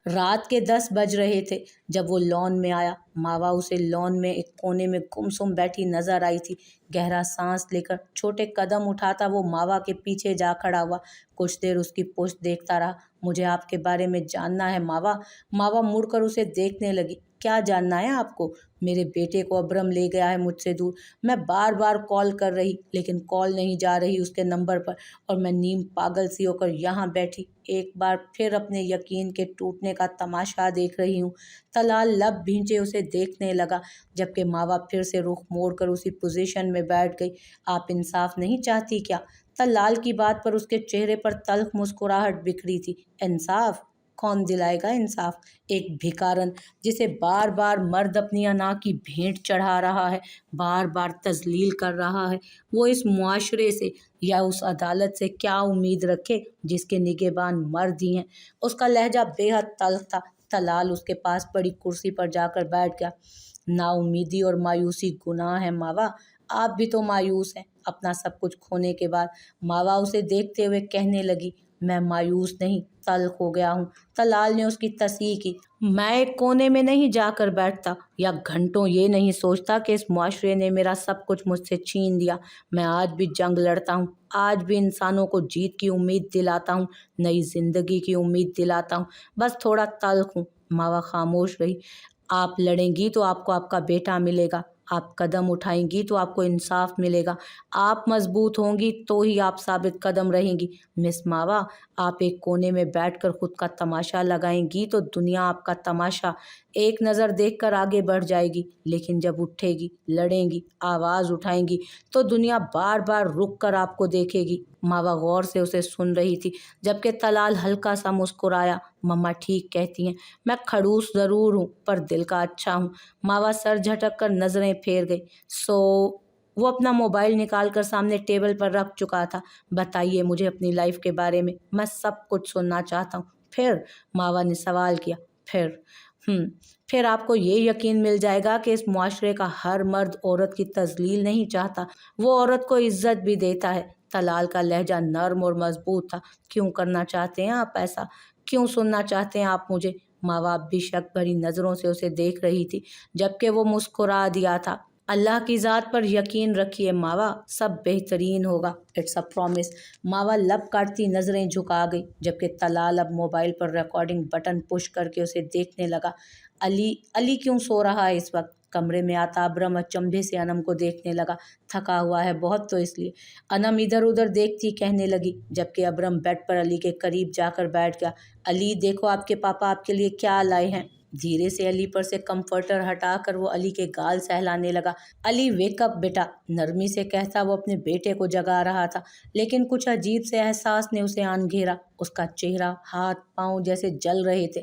رات کے 10 بج رہے تھے جب وہ لان میں آیا۔ ماوا اسے لان میں ایک کونے میں گمسم بیٹھی نظر آئی تھی۔ گہرا سانس لے کر چھوٹے قدم اٹھاتا وہ ماوا کے پیچھے جا کھڑا ہوا۔ کچھ دیر اس کی پشت دیکھتا رہا۔ مجھے آپ کے بارے میں جاننا ہے ماوا۔ ماوا مڑ کر اسے دیکھنے لگی۔ کیا جاننا ہے آپ کو؟ میرے بیٹے کو ابرم لے گیا ہے مجھ سے دور۔ میں بار بار کال کر رہی لیکن کال نہیں جا رہی اس کے نمبر پر، اور میں نیم پاگل سی ہو کر یہاں بیٹھی ایک بار پھر اپنے یقین کے ٹوٹنے کا تماشا دیکھ رہی ہوں۔ طلال لب بھینچے اسے دیکھنے لگا جبکہ ماوا پھر سے رخ موڑ کر اسی پوزیشن میں بیٹھ گئی۔ آپ انصاف نہیں چاہتی کیا؟ طلال کی بات پر اس کے چہرے پر تلخ مسکراہٹ بکھری تھی۔ انصاف؟ کون دلائے گا انصاف؟ ایک بھکارن جسے بار بار مرد اپنی انا کی بھیٹ چڑھا رہا ہے، بار بار تذلیل کر رہا ہے، وہ اس معاشرے سے یا اس عدالت سے کیا امید رکھے جس کے نگہبان مرد ہی ہیں؟ اس کا لہجہ بے حد تلخ تھا۔ طلال اس کے پاس پڑی کرسی پر جا کر بیٹھ گیا۔ نا امیدی اور مایوسی گناہ ہے ماوا۔ آپ بھی تو مایوس ہیں اپنا سب کچھ کھونے کے بعد۔ ماوا اسے دیکھتے ہوئے کہنے لگی، میں مایوس نہیں، تلخ ہو گیا ہوں۔ طلال نے اس کی تصحیح کی۔ میں ایک کونے میں نہیں جا کر بیٹھتا یا گھنٹوں یہ نہیں سوچتا کہ اس معاشرے نے میرا سب کچھ مجھ سے چھین لیا۔ میں آج بھی جنگ لڑتا ہوں، آج بھی انسانوں کو جیت کی امید دلاتا ہوں، نئی زندگی کی امید دلاتا ہوں، بس تھوڑا تلخ ہوں۔ ماوا خاموش رہی۔ آپ لڑیں گی تو آپ کو آپ کا بیٹا ملے گا، آپ قدم اٹھائیں گی تو آپ کو انصاف ملے گا، آپ مضبوط ہوں گی تو ہی آپ ثابت قدم رہیں گی۔ مس ماوا، آپ ایک کونے میں بیٹھ کر خود کا تماشا لگائیں گی تو دنیا آپ کا تماشا ایک نظر دیکھ کر آگے بڑھ جائے گی، لیکن جب اٹھے گی، لڑیں گی، آواز اٹھائیں گی تو دنیا بار بار رک کر آپ کو دیکھے گی۔ ماوا غور سے اسے سن رہی تھی جبکہ طلال ہلکا سا مسکرایا۔ مما ٹھیک کہتی ہیں، میں کھڑوس ضرور ہوں پر دل کا اچھا ہوں۔ ماوا سر جھٹک کر نظریں پھیر گئی۔ وہ اپنا موبائل نکال کر سامنے ٹیبل پر رکھ چکا تھا۔ بتائیے مجھے اپنی لائف کے بارے میں سب کچھ سننا چاہتا ہوں۔ پھر؟ ماوا نے سوال کیا۔ پھر آپ کو یہ یقین مل جائے گا کہ اس معاشرے کا ہر مرد عورت کی تذلیل نہیں چاہتا، وہ عورت کو عزت بھی دیتا ہے۔ طلال کا لہجہ نرم اور مضبوط تھا۔ کیوں کرنا چاہتے ہیں آپ ایسا؟ کیوں سننا چاہتے ہیں آپ مجھے؟ ماوا اب بھی شک بھری نظروں سے اسے دیکھ رہی تھی جبکہ وہ مسکرا دیا تھا۔ اللہ کی ذات پر یقین رکھیے ماوا، سب بہترین ہوگا، اٹس اے پرومس۔ ماوا لب کاٹتی نظریں جھکا گئی جبکہ طلال اب موبائل پر ریکارڈنگ بٹن پش کر کے اسے دیکھنے لگا۔ علی کیوں سو رہا ہے اس وقت؟ کمرے میں آتا ابرم اچنبھے سے انم کو دیکھنے لگا۔ تھکا ہوا ہے بہت تو اس لیے۔ انم ادھر ادھر دیکھتی کہنے لگی جبکہ ابرم بیڈ پر علی کے قریب جا کر بیٹھ گیا۔ علی دیکھو آپ کے پاپا آپ کے لیے کیا لائے ہیں۔ دھیرے سے علی پر سے کمفرٹر ہٹا کر وہ علی کے گال سہلانے لگا۔ علی ویک اپ بیٹا، نرمی سے کہتا وہ اپنے بیٹے کو جگا رہا تھا، لیکن کچھ عجیب سے احساس نے اسے آن گھیرا۔ اس کا چہرہ، ہاتھ پاؤں جیسے جل رہے تھے،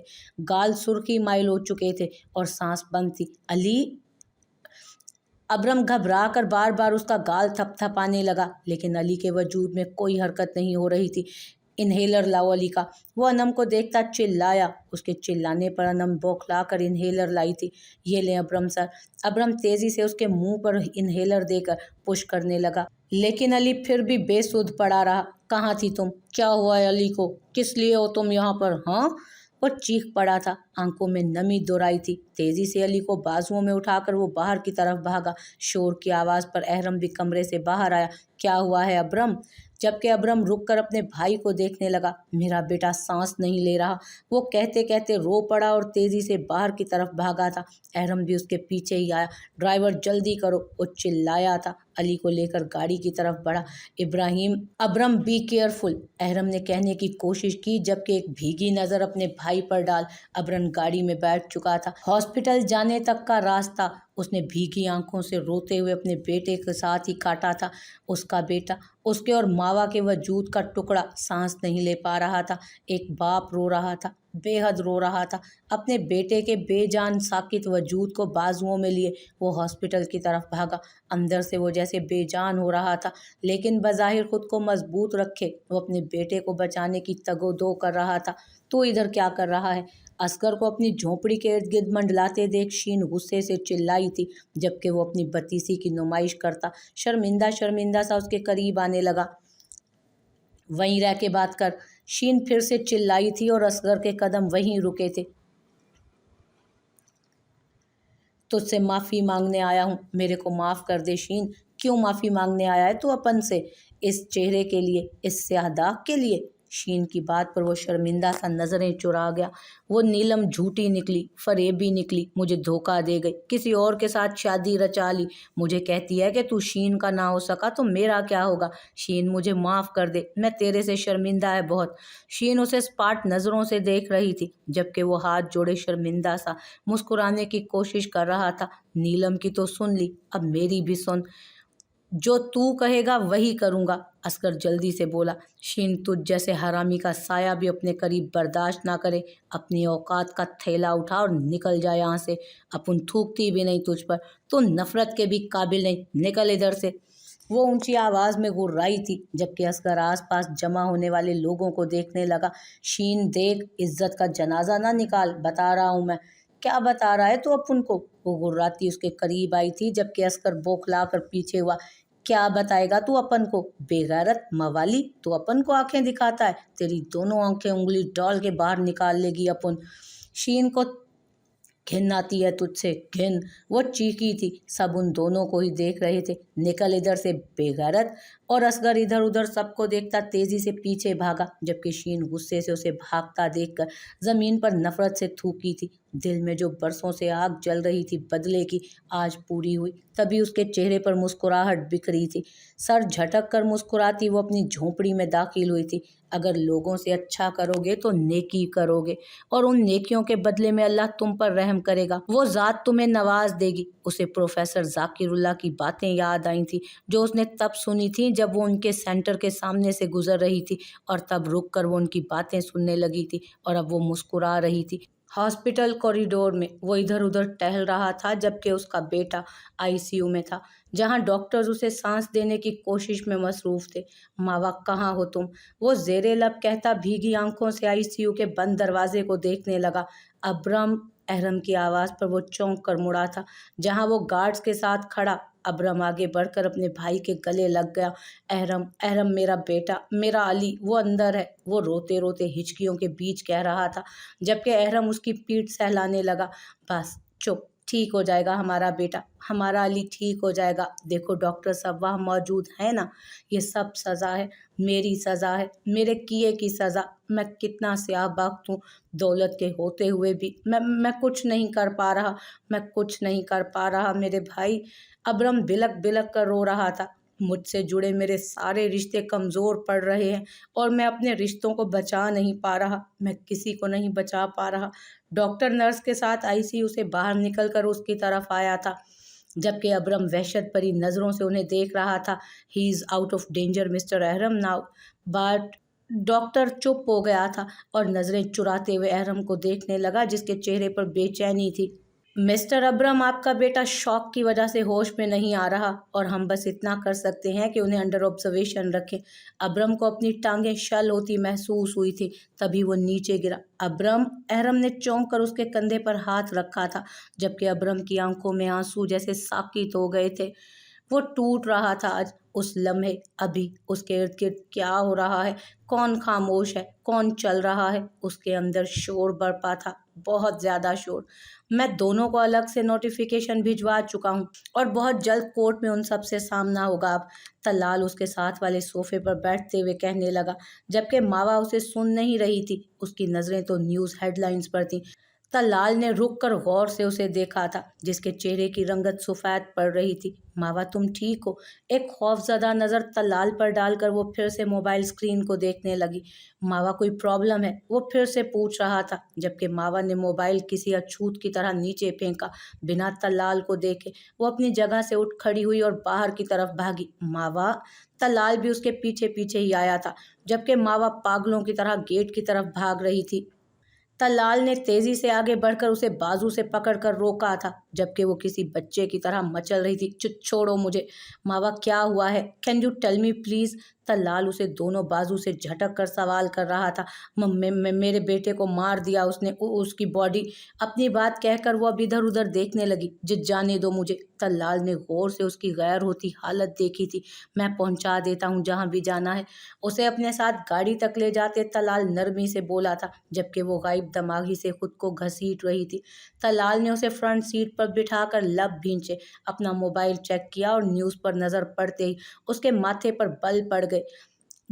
گال سرخی مائل ہو چکے تھے اور سانس بند تھی۔ علی! ابرم گھبرا کر بار بار اس کا گال تھپ تھپانے لگا لیکن علی کے وجود میں کوئی حرکت نہیں ہو رہی تھی۔ انہیلر لاؤ علی کا، وہ انم کو دیکھتا چلایا۔ اس کے چلانے پر انم بوکھلا کر انہیلر لائی تھی۔ یہ لیں ابرم سر۔ ابرم تیزی سے اس کے منہ پر انہیلر دے کر پش کرنے لگا لیکن علی پھر بھی بے سدھ پڑا رہا۔ کہاں تھی تم؟ کیا ہوا ہے علی کو؟ کس لیے ہو تم یہاں پر؟ ہاں؟ وہ چیخ پڑا تھا، آنکھوں میں نمی دہرائی تھی۔ تیزی سے علی کو بازوؤں میں اٹھا کر وہ باہر کی طرف بھاگا۔ شور کی آواز پر احرم بھی کمرے سے باہر آیا۔ کیا ہوا ہے ابرم؟ جبکہ ابرم رک کر اپنے بھائی کو دیکھنے لگا۔ میرا بیٹا سانس نہیں لے رہا، وہ کہتے کہتے رو پڑا اور تیزی سے باہر کی طرف بھاگا تھا۔ احرم بھی اس کے پیچھے ہی آیا۔ ڈرائیور جلدی کرو، وہ چلایا تھا۔ علی کو لے کر گاڑی کی طرف بڑھا۔ ابرم بی کیئرفل، احرم نے کہنے کی کوشش کی جبکہ ایک بھیگی نظر اپنے بھائی پر ڈال ابرم گاڑی میں بیٹھ چکا تھا۔ ہاسپٹل جانے تک کا راستہ اس نے بھیگی آنکھوں سے روتے ہوئے اپنے بیٹے کے ساتھ ہی کاٹا تھا۔ اس کا بیٹا، اس کے اور ماوا کے وجود کا ٹکڑا سانس نہیں لے پا رہا تھا۔ ایک باپ رو رہا تھا، بے حد رو رہا تھا۔ اپنے بیٹے کے بے جان ساکت وجود کو بازوؤں میں لیے وہ ہاسپٹل کی طرف بھاگا۔ اندر سے وہ جیسے بے جان ہو رہا تھا لیکن بظاہر خود کو مضبوط رکھے وہ اپنے بیٹے کو بچانے کی تگ و دو کر رہا تھا۔ تو ادھر کیا کر رہا ہے؟ اصغر کو اپنی جھونپڑی کے ارد گرد منڈلاتے دیکھ شین غصے سے چلائی تھی جبکہ وہ اپنی بتیسی کی نمائش کرتا شرمندہ سا اس کے قریب آنے لگا۔ وہیں رہ کے بات کر، शीन फिर से चिल्लाई थी और असगर के कदम वहीं रुके थे। तुझसे माफ़ी मांगने आया हूँ, मेरे को माफ़ कर दे शीन। क्यों माफ़ी मांगने आया है तू अपन से? इस चेहरे के लिए, इस स्याह दाग के लिए? शीन की बात पर वो शर्मिंदा सा नज़रें चुरा गया। वो नीलम झूठी निकली, फरेबी निकली, मुझे धोखा दे गई, किसी और के साथ शादी रचा ली। मुझे कहती है कि तू शीन का ना हो सका तो मेरा क्या होगा? शीन मुझे माफ़ कर दे, मैं तेरे से शर्मिंदा है बहुत। शीन उसे स्पाट नज़रों से देख रही थी, जबकि वो हाथ जोड़े शर्मिंदा सा मुस्कुराने की कोशिश कर रहा था। नीलम की तो सुन ली, अब मेरी भी सुन। जो तू कहेगा वही करूँगा, असगर जल्दी से बोला। शीन तुझ जैसे हरामी का साया भी अपने करीब बर्दाश्त ना करे। अपनी औकात का थैला उठा और निकल जाए यहाँ से। अपन थूकती भी नहीं तुझ पर, तो नफरत के भी काबिल नहीं, निकल इधर से। वो ऊंची आवाज़ में गुर्राई थी, जबकि असगर आसपास जमा होने वाले लोगों को देखने लगा। शीन देख, इज्जत का जनाजा ना निकाल, बता रहा हूँ मैं। क्या बता रहा है तू अपन को? वो गुर्राती उसके करीब आई थी, जबकि असगर बौखला कर पीछे हुआ। क्या बताएगा तू अपन को? बेगैरत मवाली, तू अपन को आंखें दिखाता है? तेरी दोनों आंखें उंगली डाल के बाहर निकाल लेगी अपन। शीन को घिन आती है तुझसे, घिन। वो चीखी थी, सब उन दोनों को ही देख रहे थे। निकल इधर से बेगैरत। और असगर इधर उधर सबको देखता तेजी से पीछे भागा, जबकि शीन गुस्से से उसे भागता देखकर जमीन पर नफरत से थूकी थी। दिल में जो बरसों से आग जल रही थी बदले की, आज पूरी हुई। तभी उसके चेहरे पर मुस्कुराहट बिखरी थी। सर झटक कर मुस्कुराती वो अपनी झोंपड़ी में दाखिल हुई थी। अगर लोगों से अच्छा करोगे तो नेकी करोगे, और उन नेकियों के बदले में अल्लाह तुम पर रहम करेगा। वो ज़ात तुम्हें नवाज देगी। उसे प्रोफेसर जाकिरुल्लाह की बातें याद आई थी, जो उसने तब सुनी थी जब वो उनके सेंटर के सामने से गुजर रही थी, और तब रुक कर वो उनकी बातें सुनने लगी थी, और अब वो मुस्कुरा रही थी। हॉस्पिटल कॉरिडोर में वो इधर उधर टहल रहा था, जबकि उसका बेटा आईसीयू में था, जहां डॉक्टर्स उसे सांस देने की कोशिश में मसरूफ थे। मावा, कहाँ हो तुम? वो जेरे लब कहता भीगी आंखों से आईसीयू के बंद दरवाजे को देखने लगा। अब्रम। अहरम की आवाज़ पर वो चौंक कर मुड़ा था, जहां वो गार्ड्स के साथ खड़ा। अब्रम आगे बढ़कर अपने भाई के गले लग गया। अहरम, अहरम मेरा बेटा, मेरा अली, वो अंदर है, वो रोते रोते हिचकियों के बीच कह रहा था, जबकि अहरम उसकी पीठ सहलाने लगा। बस चुप, ठीक हो जाएगा हमारा बेटा, हमारा अली ठीक हो जाएगा। देखो डॉक्टर सब वहाँ मौजूद है ना? ये सब सज़ा है, मेरी सज़ा है, मेरे किए की सज़ा। मैं कितना स्याहबख्त हूँ, दौलत के होते हुए भी मैं कुछ नहीं कर पा रहा, मैं कुछ नहीं कर पा रहा मेरे भाई। अब्रम बिलक बिलक कर रो रहा था। मुझसे जुड़े मेरे सारे रिश्ते कमज़ोर पड़ रहे हैं, और मैं अपने रिश्तों को बचा नहीं पा रहा, मैं किसी को नहीं बचा पा रहा। डॉक्टर नर्स के साथ आईसीयू से बाहर निकलकर उसकी तरफ आया था, जबकि अब्रम वहशत भरी नज़रों से उन्हें देख रहा था। He is out of danger mister Ahram now. But doctor चुप हो गया था और नज़रें चुराते हुए अहरम को देखने लगा, जिसके चेहरे पर बेचैनी थी। मिस्टर अब्रम, आपका बेटा शॉक की वजह से होश में नहीं आ रहा, और हम बस इतना कर सकते हैं कि उन्हें अंडर ऑब्जर्वेशन रखें। अब्रम को अपनी टांगें शल होती महसूस हुई थी, तभी वो नीचे गिरा। अब्रम। अहरम ने चौंक कर उसके कंधे पर हाथ रखा था, जबकि अब्रम की आंखों में आंसू जैसे साकित हो गए थे। वो टूट रहा था आज, उस लम्हे। अभी उसके इर्द गिर्द क्या हो रहा है? कौन खामोश है, कौन चल रहा है? उसके अंदर शोर बरपा था, बहुत ज़्यादा शोर। मैं दोनों को अलग से नोटिफिकेशन भिजवा चुका हूँ, और बहुत जल्द कोर्ट में उन सब से सामना होगा अब। तलाल उसके साथ वाले सोफे पर बैठते हुए कहने लगा, जबकि मावा उसे सुन नहीं रही थी। उसकी नज़रें तो न्यूज़ हेडलाइंस पर थीं। तलाल ने रुक कर गौर से उसे देखा था, जिसके चेहरे की रंगत सफ़ेद पड़ रही थी। मावा, तुम ठीक हो? एक खौफजदा नज़र तलाल पर डालकर वो फिर से मोबाइल स्क्रीन को देखने लगी। मावा, कोई प्रॉब्लम है? वो फिर से पूछ रहा था, जबकि मावा ने मोबाइल किसी अछूत की तरह नीचे फेंका। बिना तलाल को देखे वो अपनी जगह से उठ खड़ी हुई और बाहर की तरफ भागी। मावा। तलाल भी उसके पीछे पीछे ही आया था, जबकि मावा पागलों की तरह गेट की तरफ भाग रही थी। तलाल ने तेजी से आगे बढ़कर उसे बाजू से पकड़कर रोका था, जबकि वो किसी बच्चे की तरह मचल रही थी। छोड़ो मुझे। मावा, क्या हुआ है? Can you tell me please? तल्लाल उसे दोनों बाजू से झटक कर सवाल कर रहा था। मेरे बेटे को मार दिया उसने, उसकी बॉडी। अपनी बात कहकर वो अब इधर उधर देखने लगी। जाने दो मुझे। तल्लाल ने गौर से उसकी गैर होती हालत देखी थी। मैं पहुंचा देता हूँ जहाँ भी जाना है। उसे अपने साथ गाड़ी तक ले जाते तल्लाल नरमी से बोला था, जबकि वो गायब दमागी से खुद को घसीट रही थी। तल्लाल ने उसे फ्रंट सीट पर बिठाकर लब भींचे, अपना मोबाइल चेक किया और न्यूज़ पर नज़र पड़ते ही उसके माथे पर बल पड़ गए।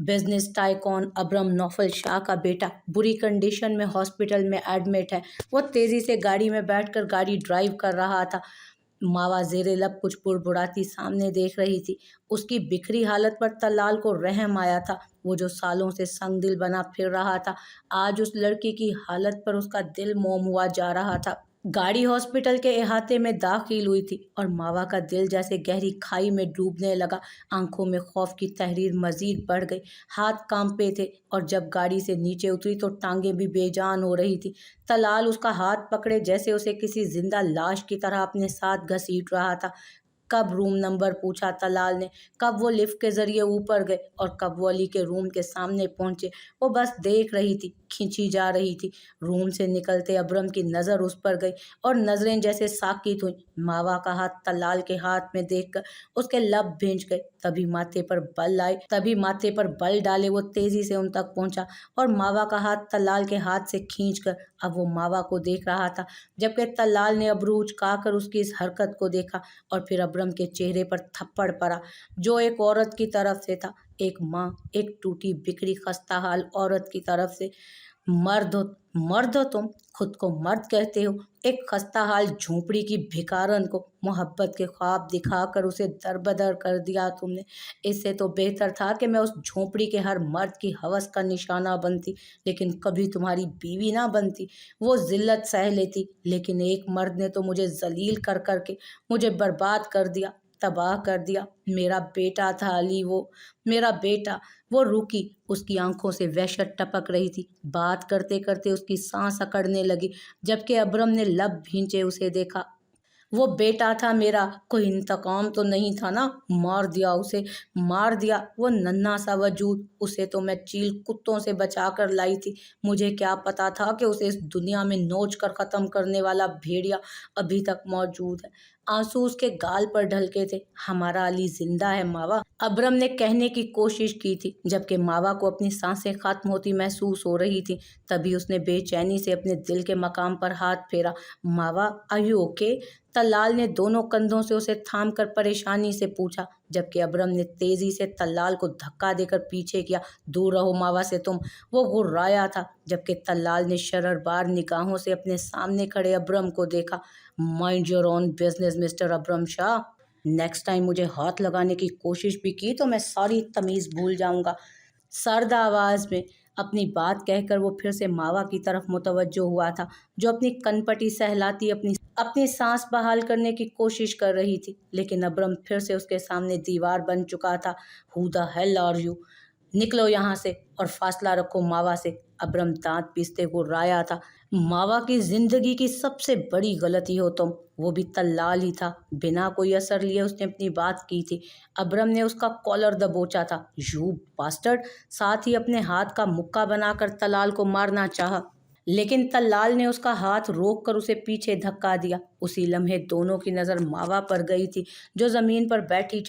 Business tycoon Abraham Naufal Shah का बेटा बुरी कंडीशन में हॉस्पिटल में एडमिट है। वो तेज़ी से गाड़ी में बैठकर गाड़ी ड्राइव कर रहा था। मावा जेरे लब कुछ बुड़बुड़ाती सामने देख रही थी। उसकी बिखरी हालत पर तल्लाल को रहम आया था। वो जो सालों से संग दिल बना फिर रहा था, आज उस लड़की की हालत पर उसका दिल मोम हुआ जा रहा था। गाड़ी हॉस्पिटल के अहाते में दाखिल हुई थी और मावा का दिल जैसे गहरी खाई में डूबने लगा। आंखों में खौफ की तहरीर मजीद बढ़ गई। हाथ कांपे थे और जब गाड़ी से नीचे उतरी तो टांगें भी बेजान हो रही थी। तलाल उसका हाथ पकड़े जैसे उसे किसी जिंदा लाश की तरह अपने साथ घसीट रहा था। कब रूम नंबर पूछा तलाल ने, कब वो लिफ्ट के जरिए ऊपर गए और कब वो अली के रूम के सामने पहुंचे। वो बस देख रही थी, खींची जा रही थी। रूम से निकलते अब्रम की नज़र उस पर गई और नजरें जैसे साकित हुई। मावा का हाथ तलाल के हाथ में देखकर उसके लब भींच गए। तभी माथे पर बल डाले वो तेजी से उन तक पहुंचा और मावा का हाथ तलाल के हाथ से खींचकर अब वो मावा को देख रहा था, जबकि तलाल ने अबरू उचकाकर उसकी इस हरकत को देखा और फिर अब्रम के चेहरे पर थप्पड़ पड़ा, जो एक औरत की तरफ से था। एक माँ, एक टूटी बिखरी खस्ता हाल औरत की तरफ से। मर्द हो तुम, खुद को मर्द कहते हो। एक खस्ता हाल झोंपड़ी की भिखारन को मोहब्बत के ख्वाब दिखाकर उसे दरबदर कर दिया तुमने। इससे तो बेहतर था कि मैं उस झोंपड़ी के हर मर्द की हवस का निशाना बनती, लेकिन कभी तुम्हारी बीवी ना बनती। वो जिल्लत सह लेती, लेकिन एक मर्द ने तो मुझे जलील कर करके मुझे बर्बाद कर दिया, तबाह कर दिया। मेरा बेटा था अली, वो मेरा बेटा। वो रुकी, उसकी आंखों से वहशत टपक रही थी। बात करते करते उसकी सांस अकड़ने लगी, जबकि अब्रम ने लब भींचे उसे देखा। वो बेटा था मेरा, कोई इंतकाम तो नहीं था ना? मार दिया उसे, मार दिया। वो नन्हा सा वजूद, उसे तो मैं चील कुत्तों से बचा कर लाई थी। मुझे क्या पता था कि उसे इस दुनिया में नोच कर ख़त्म करने वाला भेड़िया अभी तक मौजूद है। आंसू उसके गाल पर ढलके थे। हमारा अली जिंदा है मावा, अब्रम ने कहने की कोशिश की थी, जबकि मावा को अपनी सांसें खत्म होती महसूस हो रही थी। तभी उसने बेचैनी से अपने दिल के मकाम पर हाथ फेरा। मावा, आर यू ओके? तल्लाल ने दोनों कंधों से उसे थाम कर परेशानी से पूछा, जबकि अब्रम ने तेजी से तल्लाल को धक्का देकर पीछे किया। दूर रहो मावा से तुम। वो गुर्राया था, जबकि तल्लाल ने शररबार निगाहों से अपने सामने खड़े अब्रम को देखा। Mind your own business mister Abraham Shah. Next time मुझे हाथ लगाने की कोशिश भी की तो मैं सारी तमीज़ भूल जाऊंगा। सर्द आवाज़ में अपनी बात कहकर वो फिर से मावा की तरफ मुतवज्जो हुआ था, जो अपनी कनपटी सहलाती अपनी अपनी सांस बहाल करने की कोशिश कर रही थी। लेकिन अब्रम फिर से उसके सामने दीवार बन चुका था। Who the hell are you? निकलो यहाँ से और फासला रखो मावा से, अब्रम दांत पीसते गुर्राया था। मावा की जिंदगी की सबसे बड़ी गलती हो तुम। वो भी तल्लाल ही था। बिना कोई असर लिए उसने अपनी बात की थी। अब्रम ने उसका कॉलर दबोचा था। You bastard! साथ ही अपने हाथ का मुक्का बनाकर तलाल को मारना चाहा, लेकिन तल्लाल ने उसका हाथ रोक कर उसे पीछे धक्का दिया। उसी लम्हे दोनों की नज़र मावा पर गई थी, जो ज़मीन पर बैठती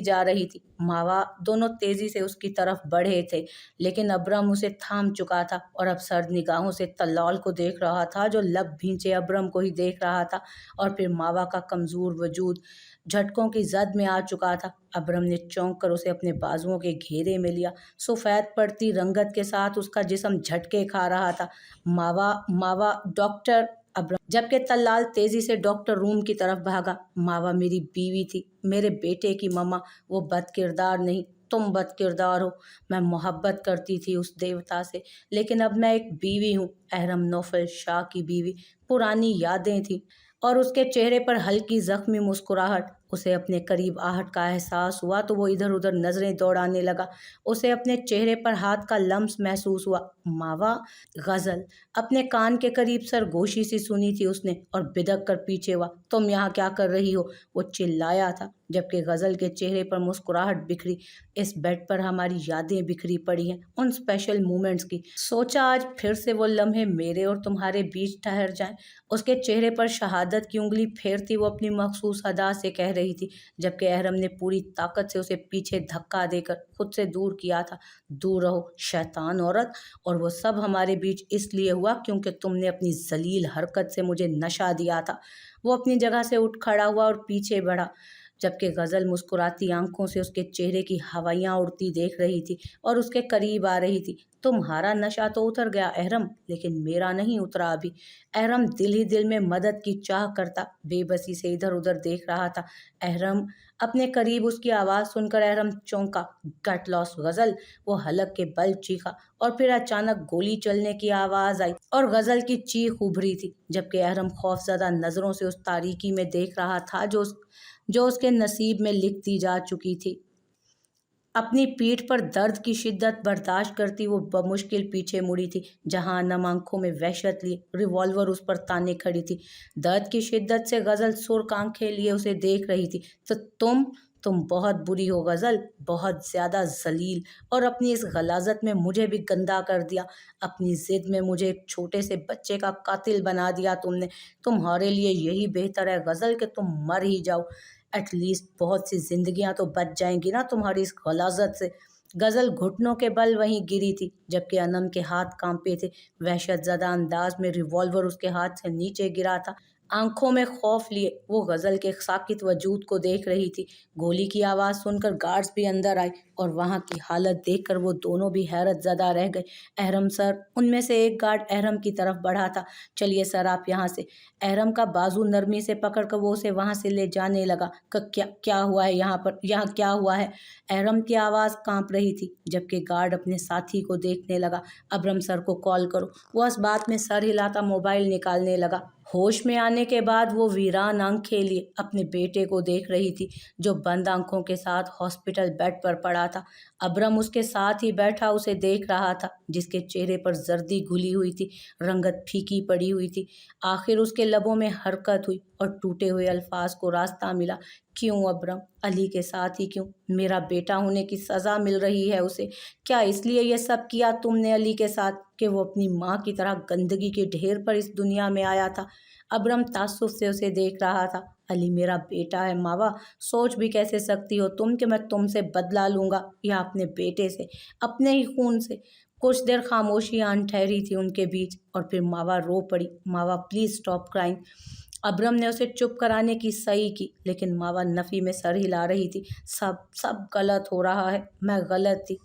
जा रही थी। मावा दोनों तेज़ी से उसकी तरफ बढ़े थे, लेकिन अब्रम उसे थाम चुका था और अब सर्द निगाहों से तल्लाल को देख रहा था, जो लब भींचे अब्रम को ही देख रहा था। और फिर मावा का कमज़ोर वजूद झटकों की जद में आ चुका था। अब्रम ने चौंक कर उसे अपने बाजुओं के घेरे में लिया। सफ़ेद पड़ती रंगत के साथ उसका जिस्म झटके खा रहा था। मावा मावा डॉक्टर, अब्रम, जबकि तल्लाल तेजी से डॉक्टर रूम की तरफ भागा। मावा मेरी बीवी थी, मेरे बेटे की मम्मा। वो बदकिरदार नहीं, तुम बदकिरदार हो। मैं मोहब्बत करती थी उस देवता से, लेकिन अब मैं एक बीवी हूँ, अहरम नौफल शाह की बीवी। पुरानी यादें थी और उसके चेहरे पर हल्की जख्मी मुस्कुराहट। उसे अपने करीब आहट का एहसास हुआ तो वो इधर उधर नजरें दौड़ाने लगा। उसे अपने चेहरे पर हाथ का लम्स महसूस हुआ। मावा, गजल अपने कान के करीब सरगोशी सी सुनी थी उसने और बिदक कर पीछे हुआ। तुम यहाँ क्या कर रही हो? वो चिल्लाया था। जबकि गज़ल के चेहरे पर मुस्कुराहट बिखरी। इस बेड पर हमारी यादें बिखरी पड़ी हैं, उन स्पेशल मोमेंट्स की। सोचा आज फिर से वो लम्हे मेरे और तुम्हारे बीच ठहर जाएं। उसके चेहरे पर शहादत की उंगली फेरती वो अपनी मखसूस अदा से कह रही थी, जबकि अहरम ने पूरी ताकत से उसे पीछे धक्का देकर खुद से दूर किया था। दूर रहो शैतान औरत, और वो सब हमारे बीच इसलिए हुआ क्योंकि तुमने अपनी जलील हरकत से मुझे नशा दिया था। वो अपनी जगह से उठ खड़ा हुआ और पीछे बढ़ा, जबकि गज़ल मुस्कुराती आंखों से उसके चेहरे की हवाइयाँ उड़ती देख रही थी और उसके करीब आ रही थी। तुम्हारा नशा तो उतर गया अहरम, लेकिन मेरा नहीं उतरा अभी। अहरम दिल ही दिल में मदद की चाह करता बेबसी से इधर उधर देख रहा था। अहरम अपने करीब उसकी आवाज़ सुनकर अहरम चौंका। गट लॉस्ट गज़ल, वो हलक के बल चीखा, और फिर अचानक गोली चलने की आवाज़ आई और गज़ल की चीख उभरी थी, जबकि अहरम खौफजदा नज़रों से उस तारीकी में देख रहा था जो उसके नसीब में लिखती जा चुकी थी। अपनी पीठ पर दर्द की शिद्दत बर्दाश्त करती वो बमुश्किल पीछे मुड़ी थी, जहां नम आंखों में वहशत लिए रिवॉल्वर उस पर ताने खड़ी थी। दर्द की शिद्दत से गज़ल सुर्ख आंखें लिए उसे देख रही थी। तो तुम बहुत बुरी हो गज़ल, बहुत ज़्यादा जलील, और अपनी इस गलाजत में मुझे भी गंदा कर दिया। अपनी ज़िद में मुझे एक छोटे से बच्चे का कातिल बना दिया तुमने। तुम्हारे लिए यही बेहतर है गज़ल कि तुम मर ही जाओ। एटलीस्ट बहुत सी जिंदगियां तो बच जाएंगी ना तुम्हारी इस गलाजत से। गज़ल घुटनों के बल वहीं गिरी थी, जबकि अनम के हाथ कांपे थे। वहशत ज़दा अंदाज में रिवॉल्वर उसके हाथ से नीचे गिरा था। आंखों में खौफ लिए वो गज़ल के साकित वजूद को देख रही थी। गोली की आवाज़ सुनकर गार्ड्स भी अंदर आए और वहां की हालत देखकर वो दोनों भी हैरत ज़दा रह गए। अहरम सर, उनमें से एक गार्ड अहरम की तरफ बढ़ा था। चलिए सर आप यहाँ से। अहरम का बाजू नरमी से पकड़कर वो उसे वहां से ले जाने लगा। क्या क्या हुआ है यहाँ पर, यहाँ क्या हुआ है? अहरम की आवाज़ कांप रही थी, जबकि गार्ड अपने साथी को देखने लगा। अबरम सर को कॉल करो। वो इस बात में सर हिलाता मोबाइल निकालने लगा। होश में आने के बाद वो वीरान आंखें लिए अपने बेटे को देख रही थी, जो बंद आंखों के साथ हॉस्पिटल बेड पर पड़ा था। अबरम उसके साथ ही बैठा उसे देख रहा था, जिसके चेहरे पर जर्दी घुली हुई थी, रंगत फीकी पड़ी हुई थी। आखिर उसके लबों में हरकत हुई और टूटे हुए अल्फाज को रास्ता मिला। क्यों अबरम, अली के साथ ही क्यों? मेरा बेटा होने की सज़ा मिल रही है उसे। क्या इसलिए ये सब किया तुमने अली के साथ कि वो अपनी माँ की तरह गंदगी के ढेर पर इस दुनिया में आया था? अबरम तासुफ से उसे देख रहा था। अली मेरा बेटा है मावा, सोच भी कैसे सकती हो तुम कि मैं तुमसे बदला लूंगा, या अपने बेटे से, अपने ही खून से? कुछ देर खामोशी आन ठहरी थी उनके बीच, और फिर मावा रो पड़ी। मावा प्लीज स्टॉप क्राइंग। अबरम ने उसे चुप कराने की सही की, लेकिन मावा नफ़ी में सर हिला रही थी। सब सब गलत हो रहा है, मैं गलत थी।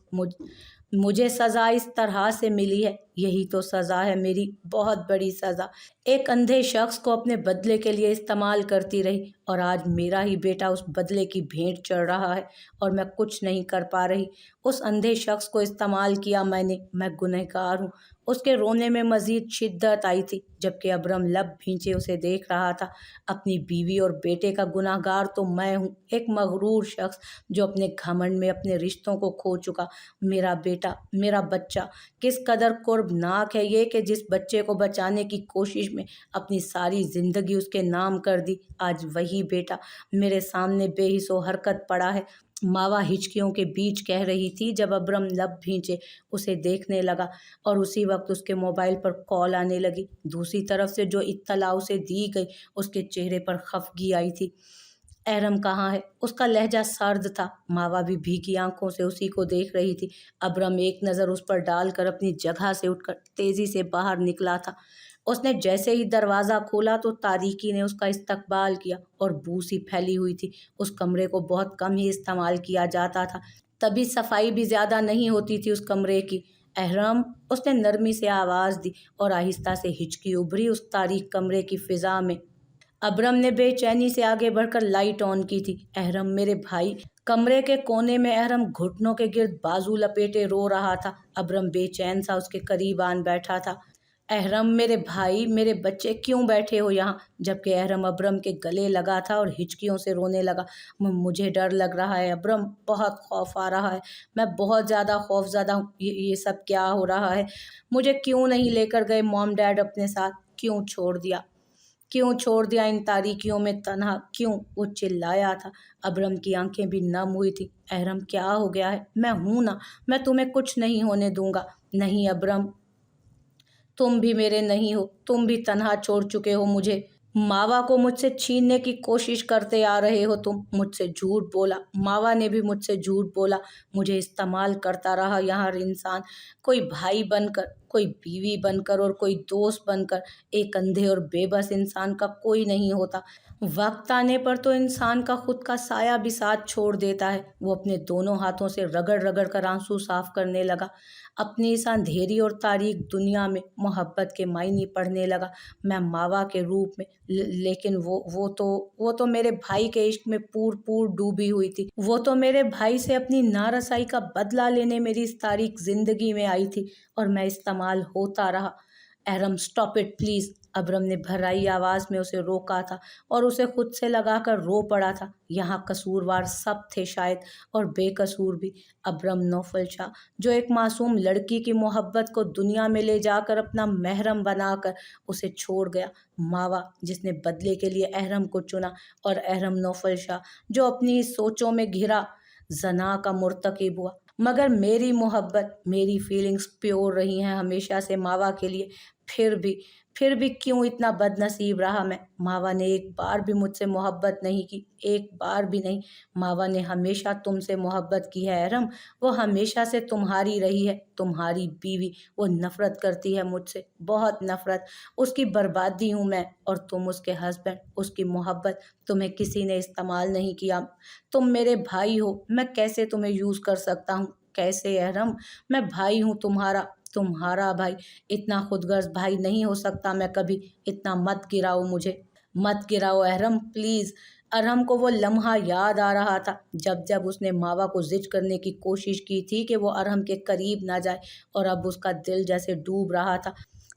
मुझे सज़ा इस तरह से मिली है, यही तो सज़ा है मेरी, बहुत बड़ी सज़ा। एक अंधे शख्स को अपने बदले के लिए इस्तेमाल करती रही, और आज मेरा ही बेटा उस बदले की भेंट चढ़ रहा है और मैं कुछ नहीं कर पा रही। उस अंधे शख्स को इस्तेमाल किया मैंने, मैं गुनहगार हूँ। उसके रोने में मज़ीद शिद्दत आई थी, जबकि अबरम लब भींचे उसे देख रहा था। अपनी बीवी और बेटे का गुनहगार तो मैं हूँ, एक मगरूर शख्स जो अपने घमंड में अपने रिश्तों को खो चुका। मेरा बेटा, मेरा बच्चा, किस कदर कुर्बनाक है ये कि जिस बच्चे को बचाने की कोशिश में अपनी सारी ज़िंदगी उसके नाम कर दी, आज वही बेटा मेरे सामने बेहिस्सो हरकत पड़ा है। मावा हिचकियों के बीच कह रही थी, जब अबरम लब भींचे उसे देखने लगा, और उसी वक्त उसके मोबाइल पर कॉल आने लगी। दूसरी तरफ से जो इत्तला उसे दी गई, उसके चेहरे पर खफगी आई थी। अहरम कहाँ है? उसका लहजा सर्द था। मावा भी भीगी आंखों से उसी को देख रही थी। अबरम एक नज़र उस पर डालकर अपनी जगह से उठकर तेजी से बाहर निकला था। उसने जैसे ही दरवाज़ा खोला तो तारीकी ने उसका इस्तकबाल किया और बू सी फैली हुई थी। उस कमरे को बहुत कम ही इस्तेमाल किया जाता था, तभी सफाई भी ज़्यादा नहीं होती थी उस कमरे की। अहरम, उसने नरमी से आवाज़ दी, और आहिस्ता से हिचकी उभरी उस तारीक कमरे की फिजा में। अबरम ने बेचैनी से आगे बढ़कर लाइट ऑन की थी। अहरम मेरे भाई। कमरे के कोने में अहरम घुटनों के गिर्द बाजू लपेटे रो रहा था। अबरम बेचैन सा उसके करीब आन बैठा था। अहरम मेरे भाई, मेरे बच्चे, क्यों बैठे हो यहाँ? जबकि अहरम अबरम के गले लगा था और हिचकियों से रोने लगा। मुझे डर लग रहा है अबरम, बहुत खौफ आ रहा है, मैं बहुत ज़्यादा खौफज़दा हूँ। ये सब क्या हो रहा है? मुझे क्यों नहीं लेकर गए मॉम डैड अपने साथ? क्यों छोड़ दिया? क्यों छोड़ दिया इन तारीकियों में तन्हा, क्यों? वो चिल्लाया था। अबरम की आंखें भी नम हुई थी। अहरम, क्या हो गया है? मैं हूं ना, मैं तुम्हें कुछ नहीं होने दूंगा। नहीं अबरम, तुम भी मेरे नहीं हो, तुम भी तन्हा छोड़ चुके हो मुझे। मावा को मुझसे छीनने की कोशिश करते आ रहे हो तुम। मुझसे झूठ बोला, मावा ने भी मुझसे झूठ बोला। मुझे इस्तेमाल करता रहा यहाँ हर इंसान, कोई भाई बनकर, कोई बीवी बनकर और कोई दोस्त बनकर। एक अंधे और बेबस इंसान का कोई नहीं होता। वक्त आने पर तो इंसान का खुद का साया भी साथ छोड़ देता है। वो अपने दोनों हाथों से रगड़ रगड़ कर आंसू साफ करने लगा। अपनी इस अंधेरी और तारीक दुनिया में मोहब्बत के मायने पढ़ने लगा। मैं मावा के रूप में, लेकिन वो तो मेरे भाई के इश्क में पूर पूर डूबी हुई थी। वो तो मेरे भाई से अपनी नारसाई का बदला लेने मेरी इस तारीक जिंदगी में आई थी, और मैं इस्तेमाल होता रहा। अहरम, स्टॉप इट प्लीज। अबरम ने भर्राई आवाज में उसे रोका था और उसे खुद से लगाकर रो पड़ा था। यहाँ कसूरवार सब थे शायद, और बेकसूर भी। अबरम नौफल शाह, जो एक मासूम लड़की की मोहब्बत को दुनिया में ले जाकर अपना महरम बनाकर उसे छोड़ गया। मावा, जिसने बदले के लिए अहरम को चुना। और अहरम नौफल शाह, जो अपनी सोचों में घिरा जना का मुर्तकिब हुआ। मगर मेरी मोहब्बत, मेरी फीलिंग्स प्योर रही हैं हमेशा से मावा के लिए। फिर भी फिर भी क्यों इतना बदनसीब रहा मैं? मावा ने एक बार भी मुझसे मोहब्बत नहीं की, एक बार भी नहीं। मावा ने हमेशा तुमसे मोहब्बत की है अहरम। वो हमेशा से तुम्हारी रही है, तुम्हारी बीवी। वो नफरत करती है मुझसे, बहुत नफरत। उसकी बर्बादी हूँ मैं, और तुम उसके हस्बैंड, उसकी मोहब्बत। तुम्हें किसी ने इस्तेमाल नहीं किया। तुम मेरे भाई हो, मैं कैसे तुम्हें यूज़ कर सकता हूँ? कैसे अहरम? मैं भाई हूँ तुम्हारा, तुम्हारा भाई। इतना खुदगर्ज भाई नहीं हो सकता मैं कभी। इतना मत गिराओ मुझे, मत गिराओ अहरम प्लीज़। अरहम को वो लम्हा याद आ रहा था जब जब उसने मावा को जिद करने की कोशिश की थी कि वो अरहम के करीब ना जाए, और अब उसका दिल जैसे डूब रहा था।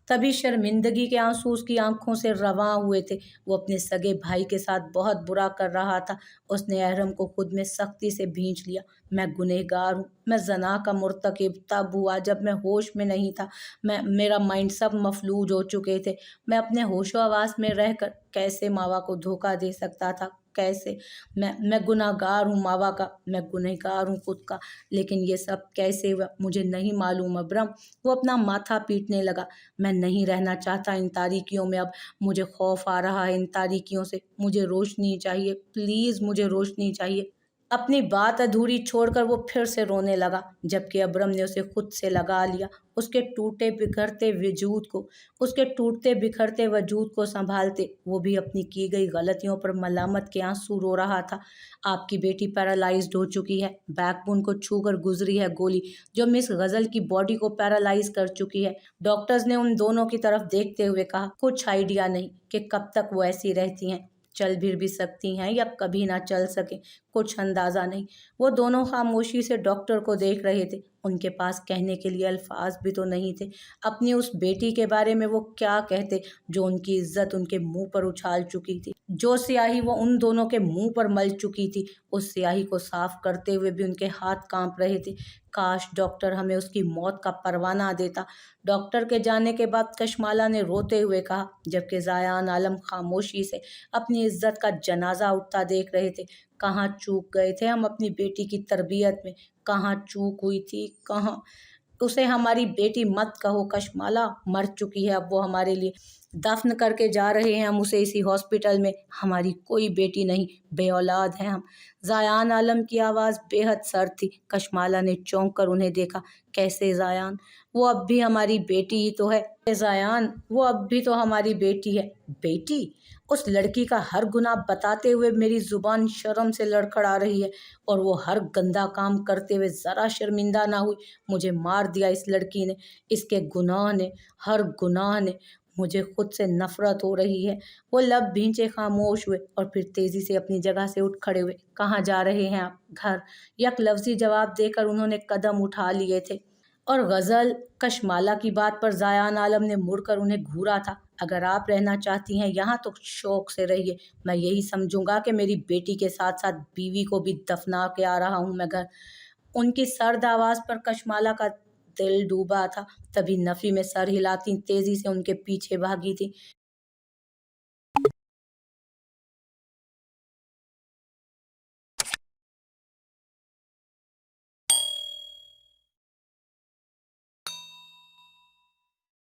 तभी शर्मिंदगी के आंसू उसकी आंखों से रवां हुए थे। वो अपने सगे भाई के साथ बहुत बुरा कर रहा था। उसने अहरम को खुद में सख्ती से भींच लिया। मैं गुनहगार हूँ, मैं जना का मुर्तकिब तब हुआ जब मैं होश में नहीं था। मेरा माइंड सब मफलूज हो चुके थे। मैं अपने होशो हवास में रहकर कैसे मावा को धोखा दे सकता था? कैसे? मैं गुनहगार हूँ मावा का, मैं गुनहगार हूँ खुद का। लेकिन ये सब कैसे हुआ मुझे नहीं मालूम अबरम। वो अपना माथा पीटने लगा। मैं नहीं रहना चाहता इन तारीकियों में अब। मुझे खौफ आ रहा है इन तारीकियों से। मुझे रोशनी चाहिए, प्लीज़ मुझे रोशनी चाहिए। अपनी बात अधूरी छोड़कर वो फिर से रोने लगा, जबकि अबरम ने उसे खुद से लगा लिया। उसके टूटे बिखरते वजूद को, उसके टूटते बिखरते वजूद को संभालते वो भी अपनी की गई गलतियों पर मलामत के आंसू रो रहा था। आपकी बेटी पैरालाइज्ड हो चुकी है, बैकबोन को छूकर गुजरी है गोली, जो मिस गजल की बॉडी को पैरालाइज कर चुकी है। डॉक्टर्स ने उन दोनों की तरफ देखते हुए कहा, कुछ आइडिया नहीं कि कब तक वो ऐसी रहती हैं। चल भी सकती हैं या कभी ना चल सके, कुछ अंदाजा नहीं। वो दोनों खामोशी से डॉक्टर को देख रहे थे। उनके पास कहने के लिए अल्फाज भी तो नहीं थे। अपनी उस बेटी के बारे में वो क्या कहते जो उनकी इज्जत उनके मुंह पर उछाल चुकी थी, जो स्याही वो उन दोनों के मुंह पर मल चुकी थी। उस स्याही को साफ करते हुए भी उनके हाथ कांप रहे थे। काश डॉक्टर हमें उसकी मौत का परवाना देता। डॉक्टर के जाने के बाद कशमाला ने रोते हुए कहा, जबकि ज़ायान आलम खामोशी से अपनी इज्जत का जनाजा उठता देख रहे थे। कहाँ चूक गए थे हम अपनी बेटी की तरबियत में? कहाँ चूक हुई थी? कहाँ? उसे हमारी बेटी मत कहो कशमाला, मर चुकी है अब वो हमारे लिए। दफन करके जा रहे हैं हम उसे इसी हॉस्पिटल में। हमारी कोई बेटी नहीं, बे औलाद हैं हम। ज़ायान आलम की आवाज़ बेहद सर्द थी। कशमाला ने चौंक कर उन्हें देखा। कैसे ज़ायान? वो अब भी हमारी बेटी ही तो है। ज़ायान, वो अब भी तो हमारी बेटी है। बेटी? उस लड़की का हर गुनाह बताते हुए मेरी जुबान शर्म से लड़खड़ा रही है, और वो हर गंदा काम करते हुए ज़रा शर्मिंदा ना हुई। मुझे मार दिया इस लड़की ने, इसके गुनाह ने, हर गुनाह ने। मुझे खुद से नफरत हो रही है। वो लब भींचे खामोश हुए और फिर तेजी से अपनी जगह से उठ खड़े हुए। कहाँ जा रहे हैं आप? घर। यक लफ्जी जवाब देकर उन्होंने कदम उठा लिए थे। और गज़ल? कशमाला की बात पर ज़ायान आलम ने मुड़कर उन्हें घूरा था। अगर आप रहना चाहती हैं यहाँ तो शौक से रहिए। मैं यही समझूंगा कि मेरी बेटी के साथ साथ बीवी को भी दफना के आ रहा हूँ मैं घर। उनकी सर्द आवाज़ पर कशमाला का दिल डूबा था। तभी नफ़ी में सर हिलाती तेजी से उनके पीछे भागी थी।